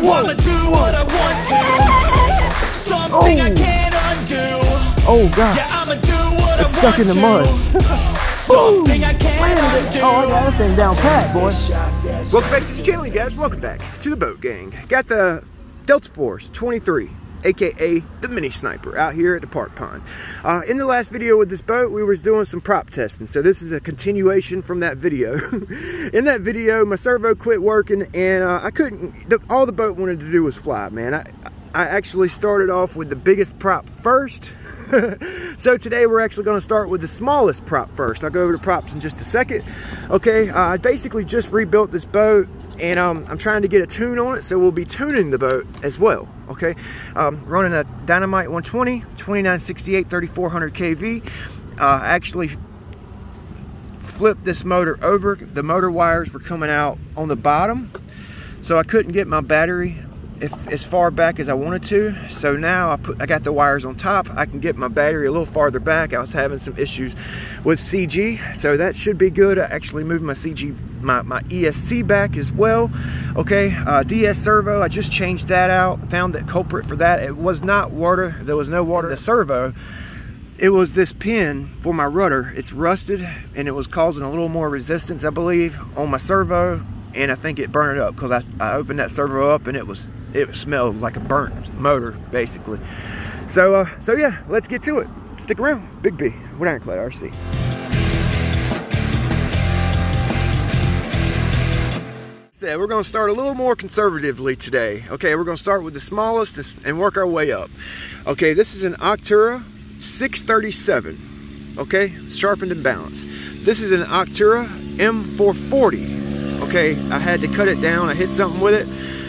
I'ma do what I want to. Something I can't undo. Oh god. Yeah, I'ma do what it's I stuck want in the mud. Something I can't undo. Oh, I got that thing down pat, boy. Welcome back to the channel, you guys. Welcome back to the boat gang. Got the Deltaforce 23, aka the mini sniper, out here at the park pond. In the last video with this boat, we were doing some prop testing, so this is a continuation from that video. In that video, my servo quit working, and I couldn't. All the boat wanted to do was fly, man. I actually started off with the biggest prop first. So today we're actually going to start with the smallest prop first. I'll go over the props in just a second. Okay, I basically just rebuilt this boat, and I'm trying to get a tune on it, so we'll be tuning the boat as well. Okay, running a DYNIMITE 120, 2968, 3400 kV. I actually flipped this motor over. The motor wires were coming out on the bottom, so I couldn't get my battery as far back as I wanted to. So now I got the wires on top. I can get my battery a little farther back. I was having some issues with CG, so that should be good. I actually moved my CG, my ESC back as well. Okay, DS servo, I just changed that out. Found the culprit for that. It was not water. There was no water in the servo. It was this pin for my rudder. It's rusted, and it was causing a little more resistance, I believe, on my servo, and I think it burned it up because I opened that servo up and it smelled like a burnt motor, basically. So yeah, let's get to it. Stick around. Big B with Ironclad RC. So we're going to start a little more conservatively today. Okay, we're going to start with the smallest and work our way up. Okay, this is an Octura 637. Okay, sharpened and balanced. This is an Octura M440. Okay, I had to cut it down. I hit something with it.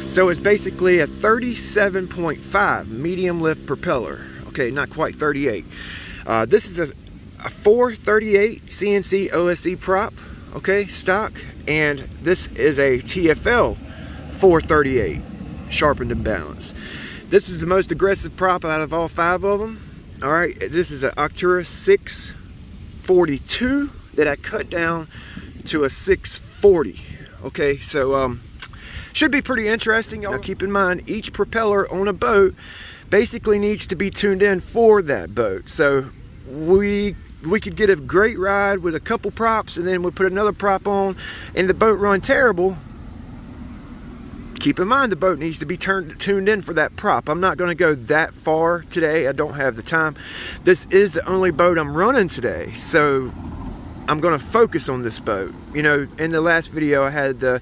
So it's basically a 37.5 medium lift propeller. Okay, not quite 38. This is a 438 CNC OSE prop, okay, stock. And this is a TFL 438, sharpened and balanced. This is the most aggressive prop out of all 5 of them. All right, this is an Octura 642 that I cut down to a 640. Okay, so should be pretty interesting. Now keep in mind, each propeller on a boat basically needs to be tuned in for that boat. So we could get a great ride with a couple props, and then we put another prop on and the boat run terrible. Keep in mind, the boat needs to be tuned in for that prop. I'm not going to go that far today. I don't have the time. This is the only boat I'm running today, so I'm going to focus on this boat. You know, in the last video I had the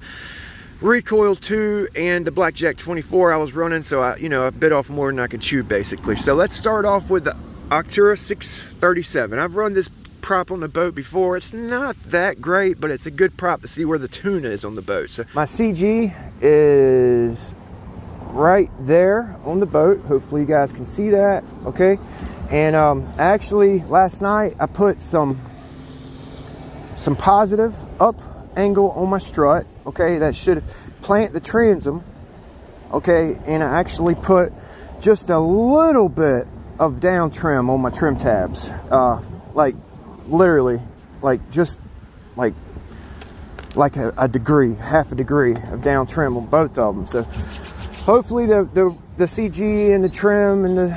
Recoil 2 and the Blackjack 24 I was running, so I bit off more than I can chew, basically. So let's start off with the Octura 637. I've run this prop on the boat before. It's not that great, but it's a good prop to see where the tune is on the boat. So my CG is right there on the boat. Hopefully you guys can see that. Okay, and actually last night I put some positive up angle on my strut. Okay, that should plant the transom. Okay, and I actually put just a little bit of down trim on my trim tabs, like literally, like just like a degree, half a degree of down trim on both of them. So hopefully the CG and the trim and the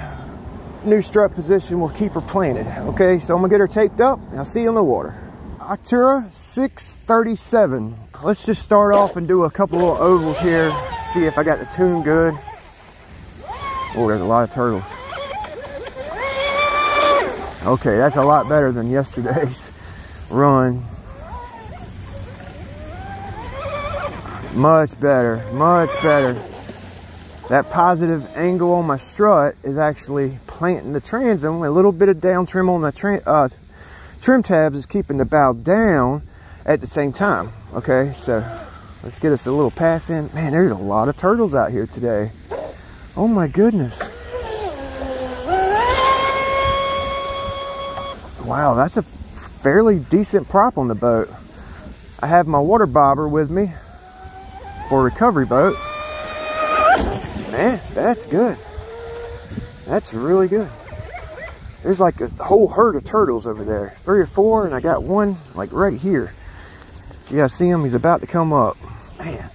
new strut position will keep her planted. Okay, so I'm gonna get her taped up and I'll see you in the water. Octura 637. Let's just start off and do a couple little ovals here, see if I got the tune good. Oh, there's a lot of turtles. Okay, that's a lot better than yesterday's run. Much better, much better. That positive angle on my strut is actually planting the transom. A little bit of down trim on the trim tabs is keeping the bow down at the same time. Okay, so let's get us a little pass in. Man, there's a lot of turtles out here today. Oh my goodness. Wow, that's a fairly decent prop on the boat. I have my water bobber with me for a recovery boat. Man, that's good. That's really good. There's like a whole herd of turtles over there. 3 or 4, and I got one like right here. You guys see him? He's about to come up. Man.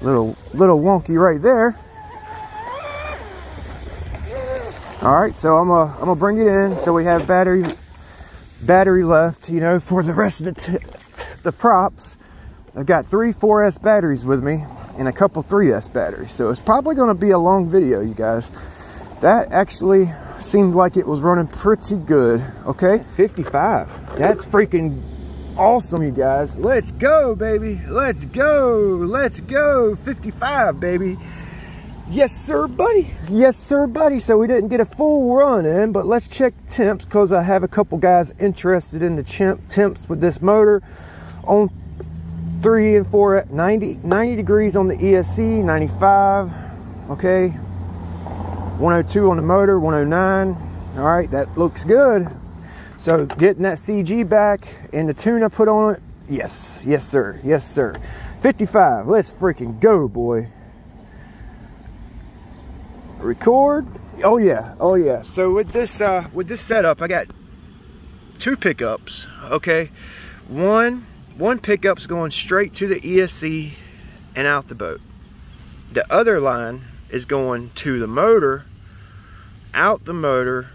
Little wonky right there. All right, so I'm gonna bring it in so we have battery left, you know, for the rest of the props. I've got 3 4S batteries with me and a couple 3S batteries, so it's probably going to be a long video, you guys. That actually seemed like it was running pretty good. Okay, 55. That's freaking awesome, you guys. Let's go, baby. Let's go 55, baby. Yes sir, buddy. Yes sir, buddy. So we didn't get a full run in, but let's check temps, because I have a couple guys interested in the temps with this motor. On 3 and 4 at 90 degrees on the ESC, 95. Okay, 102 on the motor, 109. All right, that looks good. So getting that CG back and the tune I put on it, yes sir, 55. Let's freaking go, boy. Record. Oh yeah. So with this setup, I got 2 pickups. Okay, one pickup's going straight to the ESC and out the boat. The other line is going to the motor, out the motor,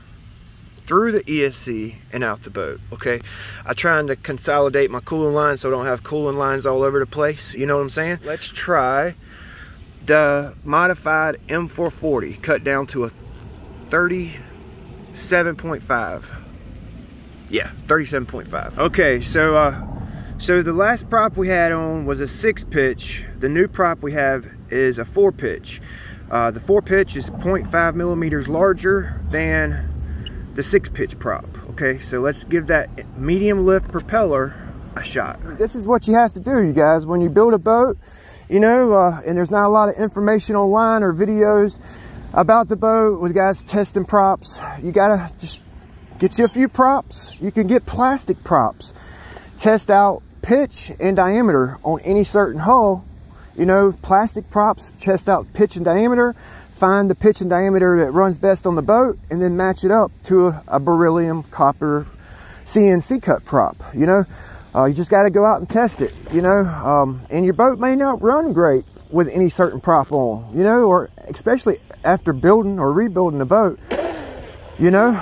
through the ESC and out the boat. Okay, I'm trying to consolidate my cooling lines so I don't have cooling lines all over the place, you know what I'm saying? Let's try the modified M440 cut down to a 37.5. Yeah, 37.5. Okay, so the last prop we had on was a 6-pitch. The new prop we have is a 4-pitch. The 4-pitch is 0.5 millimeters larger than the 6-pitch prop. Okay, so let's give that medium lift propeller a shot. This is what you have to do, you guys, when you build a boat, you know, and there's not a lot of information online or videos about the boat with guys testing props. You gotta just get you a few props. You can get plastic props. Test out pitch and diameter on any certain hull. You know, plastic props, test out pitch and diameter, find the pitch and diameter that runs best on the boat, and then match it up to a beryllium copper CNC cut prop. You know, you just got to go out and test it, you know, and your boat may not run great with any certain prop on, you know, or especially after building or rebuilding the boat, you know.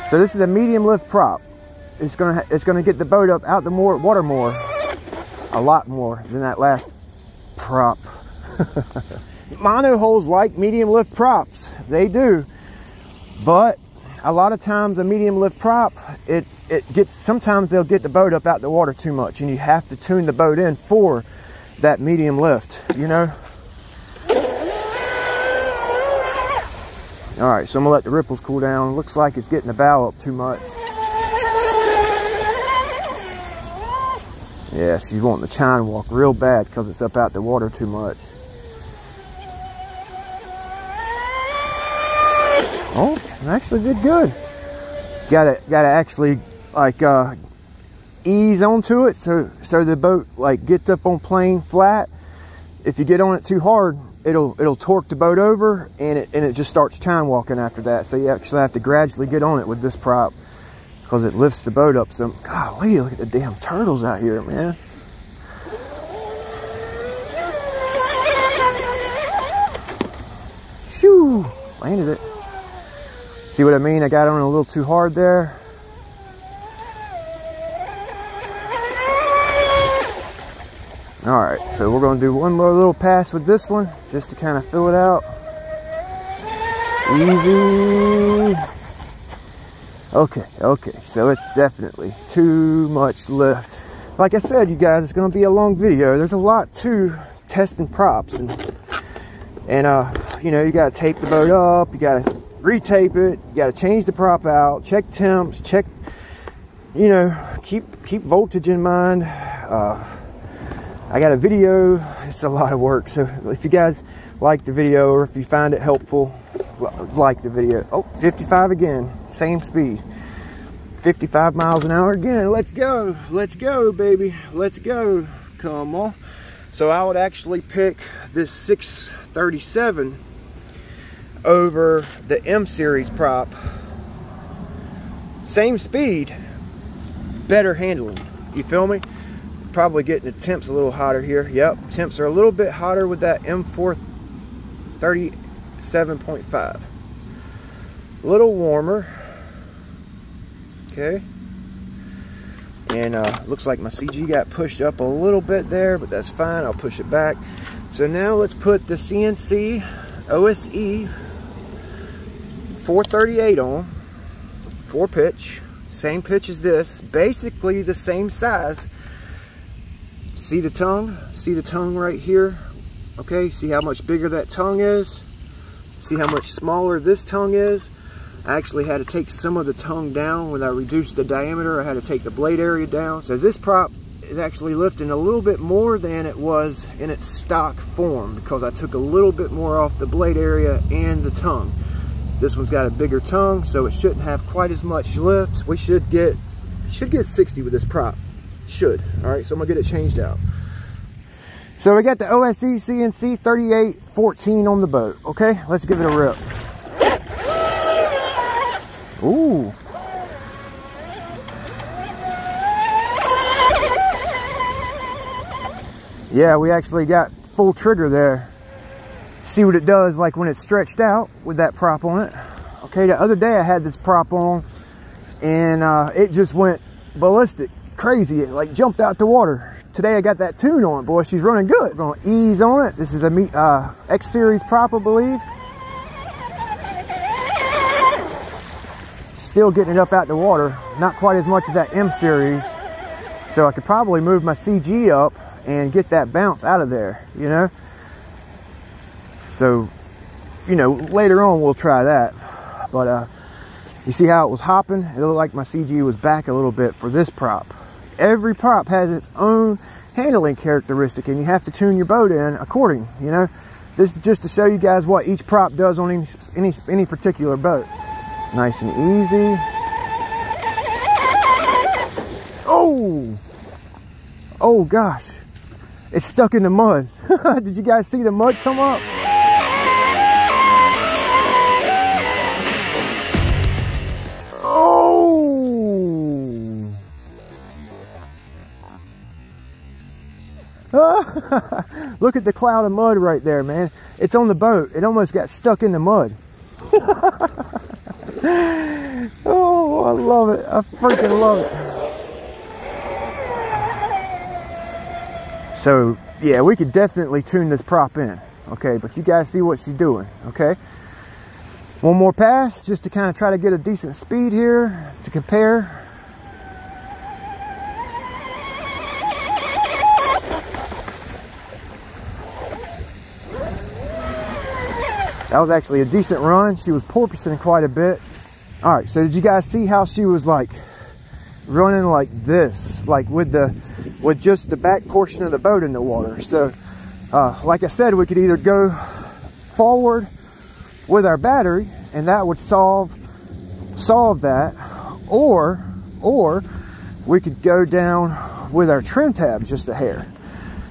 So this is a medium lift prop. It's gonna get the boat up out the water more, a lot more than that last prop. Mono hulls like medium lift props, they do, but a lot of times a medium lift prop, sometimes they'll get the boat up out the water too much, and you have to tune the boat in for that medium lift, you know. All right, so I'm gonna let the ripples cool down. Looks like it's getting the bow up too much. Yeah, she's wanting the chine walk real bad because it's up out the water too much. Oh, it actually did good. Gotta actually like ease onto it so the boat like gets up on plane flat. If you get on it too hard, it'll torque the boat over, and it just starts chine walking after that. So you actually have to gradually get on it with this prop because it lifts the boat up. So golly, look at the damn turtles out here, man. Phew, landed it. See what I mean? I got on a little too hard there. All right, so we're gonna do one more little pass with this one just to kind of fill it out. Easy. Okay, so it's definitely too much lift. Like I said, you guys, it's gonna be a long video. There's a lot to testing props, and you know, you gotta tape the boat up, you gotta retape it, you gotta change the prop out, check temps, check, you know, keep voltage in mind. I got a video. It's a lot of work, so if you guys like the video or if you find it helpful, like the video. Oh, 55 again, same speed, 55 miles an hour again. Let's go, baby, let's go. Come on. So I would actually pick this 637 over the M series prop. Same speed, better handling, you feel me? probably getting the temps a little hotter here. Yep, temps are a little bit hotter with that M4 37.5. A little warmer. Okay. And looks like my CG got pushed up a little bit there, but that's fine. I'll push it back. So now let's put the CNC OSE 438 on. 4 pitch. Same pitch as this. Basically the same size. See the tongue? See the tongue right here? Okay, see how much bigger that tongue is? See how much smaller this tongue is? I actually had to take some of the tongue down when I reduced the diameter. I had to take the blade area down. So this prop is actually lifting a little bit more than it was in its stock form because I took a little bit more off the blade area and the tongue. This one's got a bigger tongue, so it shouldn't have quite as much lift. We should get 60 with this prop. Should. All right, so I'm gonna get it changed out. So we got the OSE CNC 3814 on the boat. Okay, let's give it a rip. Ooh. Yeah, we actually got full trigger there. See what it does like when it's stretched out with that prop on it. Okay, the other day I had this prop on and it just went ballistic, crazy. It like jumped out the water. Today I got that tune on it, boy. She's running good. We're gonna ease on it. This is a X series prop, I believe. Still getting it up out the water. Not quite as much as that M series. So I could probably move my CG up and get that bounce out of there, you know? So, you know, later on we'll try that. But you see how it was hopping? It looked like my CG was back a little bit for this prop. Every prop has its own handling characteristic and you have to tune your boat in according, you know? This is just to show you guys what each prop does on any particular boat. Nice and easy. Oh! Oh gosh. It's stuck in the mud. Did you guys see the mud come up? Oh! Look at the cloud of mud right there, man. It's on the boat. It almost got stuck in the mud. Oh, I love it. I freaking love it. So, yeah, we could definitely tune this prop in. Okay, but you guys see what she's doing, okay? One more pass just to kind of try to get a decent speed here to compare. That was actually a decent run. She was porpoising quite a bit. All right, so did you guys see how she was like running like this, like with just the back portion of the boat in the water? So like I said, we could either go forward with our battery and that would solve that, or we could go down with our trim tabs just a hair.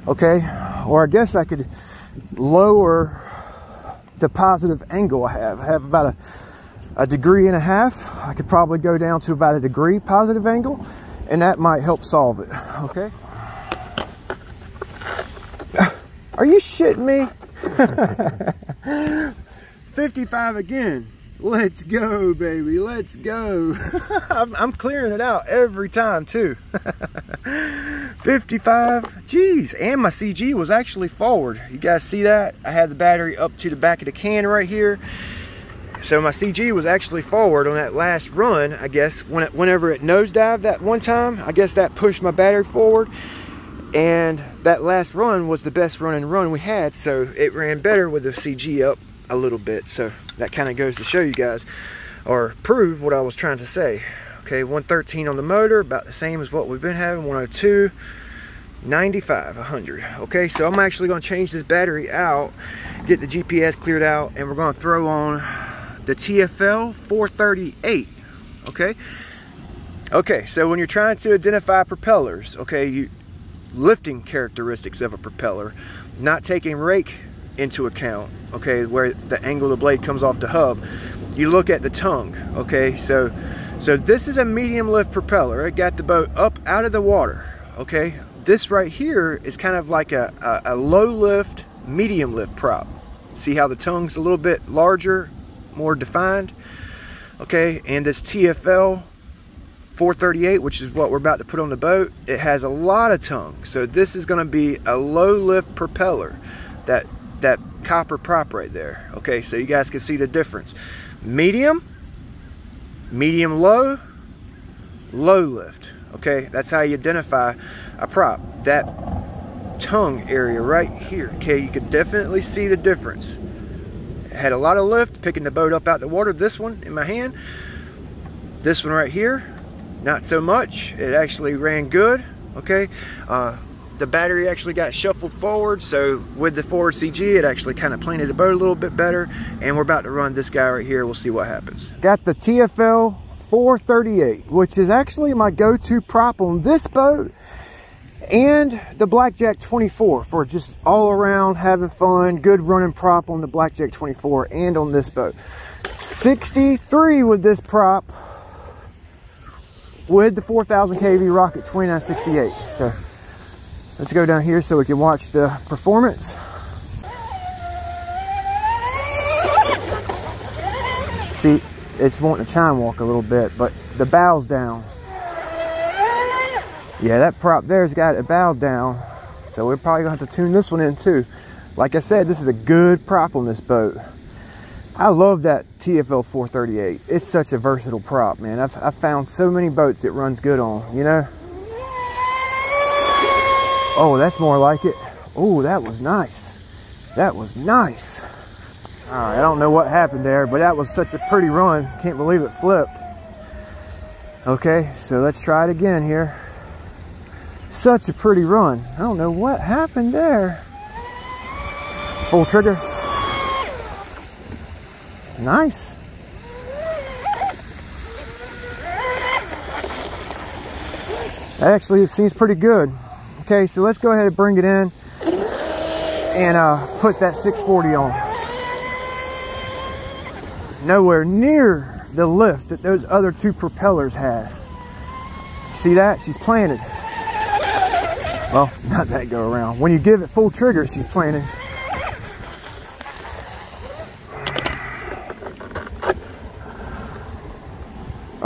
Okay, or I guess I could lower the positive angle I have. I have about a degree and a half. I could probably go down to about a degree positive angle, and that might help solve it. Okay. Are you shitting me? 55 again. Let's go, baby. Let's go. I'm clearing it out every time too. 55. Jeez. And my CG was actually forward. You guys see that? I had the battery up to the back of the can right here. So my CG was actually forward on that last run. I guess whenever it nosedived that one time, I guess that pushed my battery forward. And that last run was the best running run we had. So it ran better with the CG up a little bit. So that kind of goes to show you guys, or prove what I was trying to say. Okay, 113 on the motor, about the same as what we've been having. 102, 95, 100. Okay, so I'm actually going to change this battery out, get the GPS cleared out, and we're going to throw on the TFL 438. Okay, so when you're trying to identify propellers, okay, lifting characteristics of a propeller, not taking rake into account, okay, where the angle of the blade comes off the hub, you look at the tongue. Okay, so this is a medium lift propeller. It got the boat up out of the water. Okay, this right here is kind of like a low lift, medium lift prop. See how the tongue's a little bit larger, more defined? Okay, and this TFL 438, which is what we're about to put on the boat, it has a lot of tongue. So this is gonna be a low lift propeller, that copper prop right there. Okay, so you guys can see the difference. Medium low, low lift. Okay, that's how you identify a prop. That tongue area right here, okay, you can definitely see the difference. It had a lot of lift picking the boat up out the water. This one in my hand, this one right here, not so much. It actually ran good. Okay, the battery actually got shuffled forward, so with the forward CG it actually kind of planted the boat a little bit better. And we're about to run this guy right here. We'll see what happens. Got the TFL 438, which is actually my go-to prop on this boat, and the Blackjack 24 for just all around having fun. Good running prop on the Blackjack 24 and on this boat. 63 with this prop with the 4000 kV Rocket 2968. So let's go down here so we can watch the performance. See, it's wanting to chime walk a little bit, but the bow's down. Yeah, that prop there's got it bowed down, so we're probably gonna have to tune this one in too. Like I said, this is a good prop on this boat. I love that TFL 438. It's such a versatile prop, man. I've found so many boats it runs good on, you know? Oh, that's more like it. Oh, that was nice. That was nice. All right, I don't know what happened there, but that was such a pretty run. Can't believe it flipped. Okay, so let's try it again here. Such a pretty run. I don't know what happened there. Full trigger. Nice. That actually seems pretty good. Okay, so let's go ahead and bring it in and put that 640 on. Nowhere near the lift that those other two propellers had. See that? She's planted. Well, not that go around. When you give it full trigger, she's planted.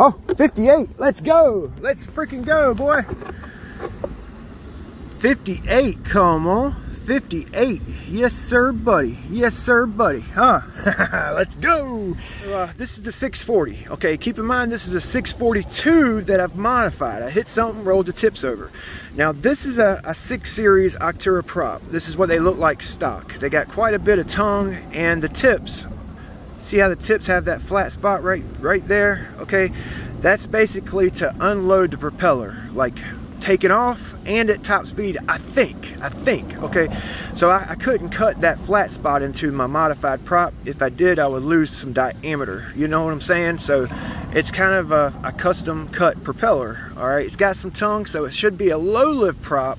Oh, 58. Let's go. Let's freaking go, boy. 58. Come on. 58. Yes, sir, buddy. Yes, sir, buddy. Huh? Let's go. This is the 640. Okay, keep in mind this is a 642 that I've modified. I hit something, rolled the tips over. Now, this is a 6 Series Octura prop. This is what they look like stock. They got quite a bit of tongue, and the tips, see how the tips have that flat spot right there? Okay, that's basically to unload the propeller, like take it off and at top speed, I think, okay? So I couldn't cut that flat spot into my modified prop. If I did, I would lose some diameter, you know what I'm saying? So it's kind of a custom cut propeller, all right? It's got some tongue, so it should be a low lift prop,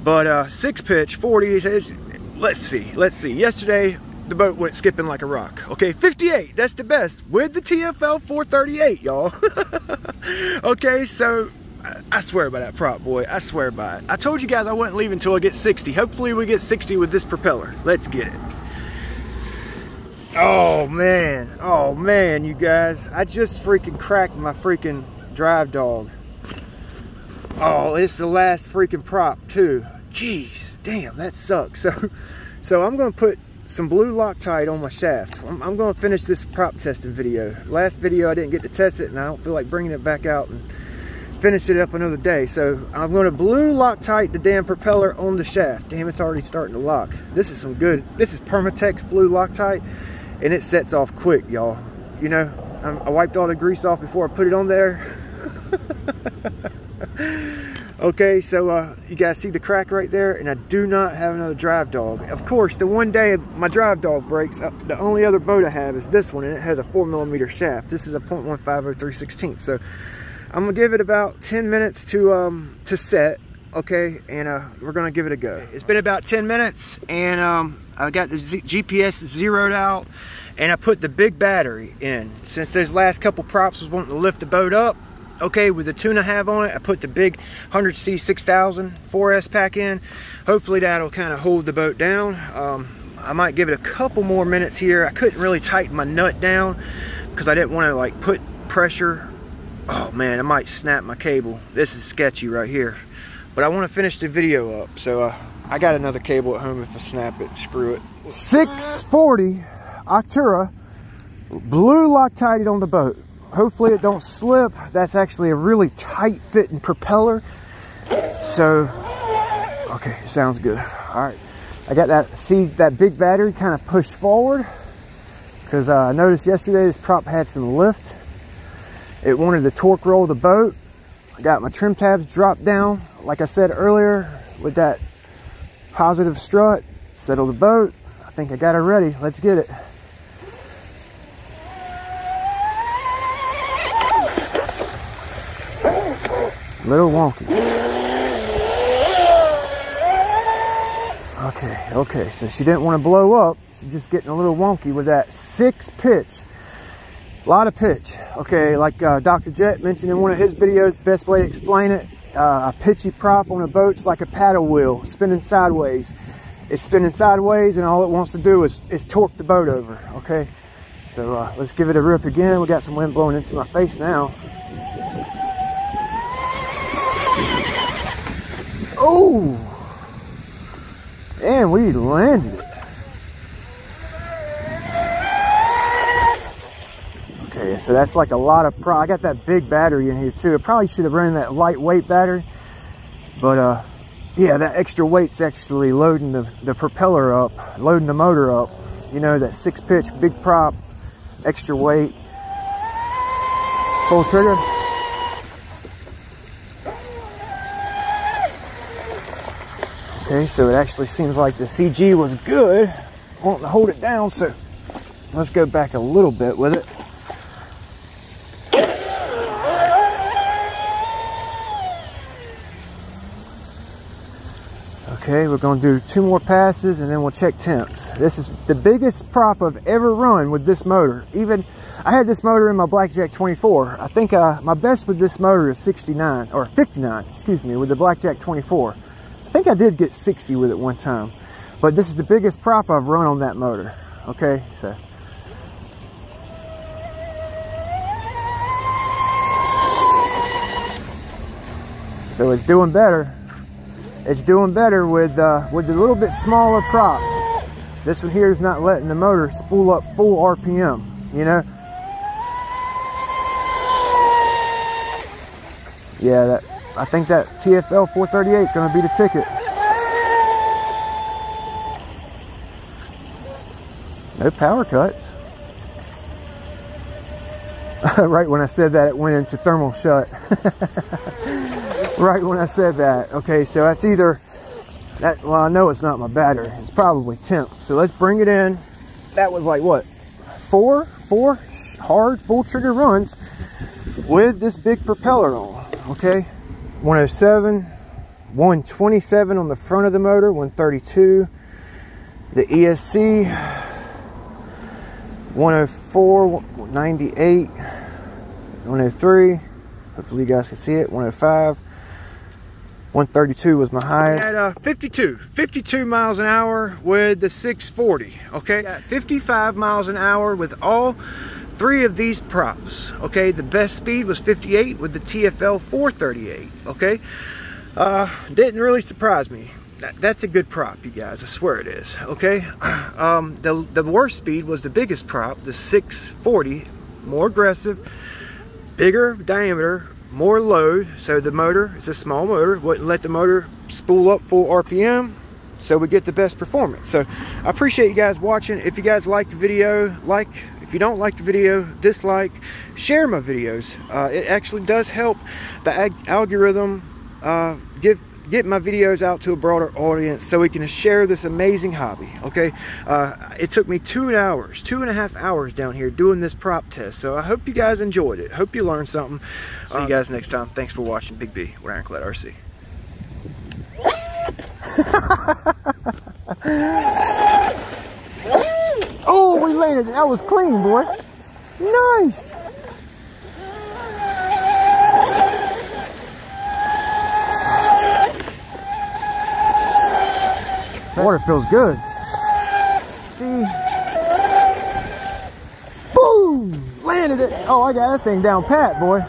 but 6 pitch, 40, let's see. Yesterday, the boat went skipping like a rock. Okay, 58, that's the best with the TFL 438, y'all. Okay, so I swear by that prop, boy. I swear by it. I told you guys I wouldn't leave until I get 60. Hopefully we get 60 with this propeller. Let's get it. Oh man, you guys. I just freaking cracked my freaking drive dog. Oh, it's the last freaking prop too. Jeez, damn, that sucks. So I'm gonna put some blue Loctite on my shaft. I'm gonna finish this prop testing video. Last video I didn't get to test it, and I don't feel like bringing it back out and finish it up another day. So I'm going to blue Loctite the damn propeller on the shaft. Damn, it's already starting to lock. This is some good, this is Permatex blue Loctite, and it sets off quick, y'all. You know, I wiped all the grease off before I put it on there. Okay, so you guys see the crack right there, and I do not have another drive dog. Of course, the one day my drive dog breaks, the only other boat I have is this one, and it has a 4mm shaft. This is a 0.150 So I'm gonna give it about 10 minutes to set, okay, and we're gonna give it a go. It's been about 10 minutes, and I got the GPS zeroed out, and I put the big battery in. Since those last couple props was wanting to lift the boat up, okay, with the 2.5 on it. I put the big 100C 6000 4S pack in. Hopefully that'll kind of hold the boat down. I might give it a couple more minutes here. I couldn't really tighten my nut down because I didn't want to like put pressure. Oh man, I might snap my cable. This is sketchy right here. But I want to finish the video up, so I got another cable at home. If I snap it, screw it. 640 Octura, blue Loctite on the boat. Hopefully it don't slip. That's actually a really tight fitting propeller. So, okay, sounds good. All right, I got that, see that big battery kind of pushed forward because I noticed yesterday this prop had some lift. It wanted to torque roll the boat. I got my trim tabs dropped down, like I said earlier, with that positive strut. Settle the boat. I think I got her ready. Let's get it. A little wonky. Okay, so she didn't want to blow up. She's just getting a little wonky with that 6 pitch. A lot of pitch. Okay, like Dr. Jet mentioned in one of his videos, best way to explain it, a pitchy prop on a boat's like a paddle wheel spinning sideways. It's spinning sideways and all it wants to do is torque the boat over, okay? So let's give it a rip again. We got some wind blowing into my face now. Oh! And we landed it. Okay, so that's like a lot of I got that big battery in here too. I probably should have run that lightweight battery, but yeah, that extra weight's actually loading the propeller up, loading the motor up. You know, that 6 pitch big prop, extra weight, full trigger. Okay, so it actually seems like the CG was good, wanting to hold it down, so let's go back a little bit with it. Okay, we're going to do 2 more passes and then we'll check temps. This is the biggest prop I've ever run with this motor. Even, I had this motor in my Blackjack 24. I think my best with this motor is 69, or 59, excuse me, with the Blackjack 24. I think I did get 60 with it one time. But this is the biggest prop I've run on that motor. Okay, so. So it's doing better. It's doing better with the little bit smaller props. This one here is not letting the motor spool up full RPM, you know? Yeah, I think that TFL 438 is going to be the ticket. No power cuts. Right when I said that, it went into thermal shut. Right when I said that. Okay, so that's either that. Well, I know it's not my battery. It's probably temp. So let's bring it in. That was like what, four hard full trigger runs with this big propeller on. Okay, 107, 127 on the front of the motor, 132. The ESC 104, 98, 103. Hopefully you guys can see it. 105. 132 was my highest. At 52 miles an hour with the 640. Okay, at 55 miles an hour with all 3 of these props. Okay, the best speed was 58 with the TFL 438. Okay, didn't really surprise me. That's a good prop, you guys. I swear it is. Okay, the worst speed was the biggest prop, the 640, more aggressive, bigger diameter, more load, so the motor, it's a small motor, wouldn't let the motor spool up full RPM, so we get the best performance. So I appreciate you guys watching. If you guys like the video, like. If you don't like the video, dislike, share my videos. It actually does help the algorithm get my videos out to a broader audience so we can share this amazing hobby. Okay, it took me 2.5 hours down here doing this prop test, so I hope you guys enjoyed it. Hope you learned something. See you guys next time. Thanks for watching Big B with Ironclad RC. Oh, we landed. That was clean, boy. Nice. Water feels good. See? Boom! Landed it. Oh, I got that thing down pat, boy.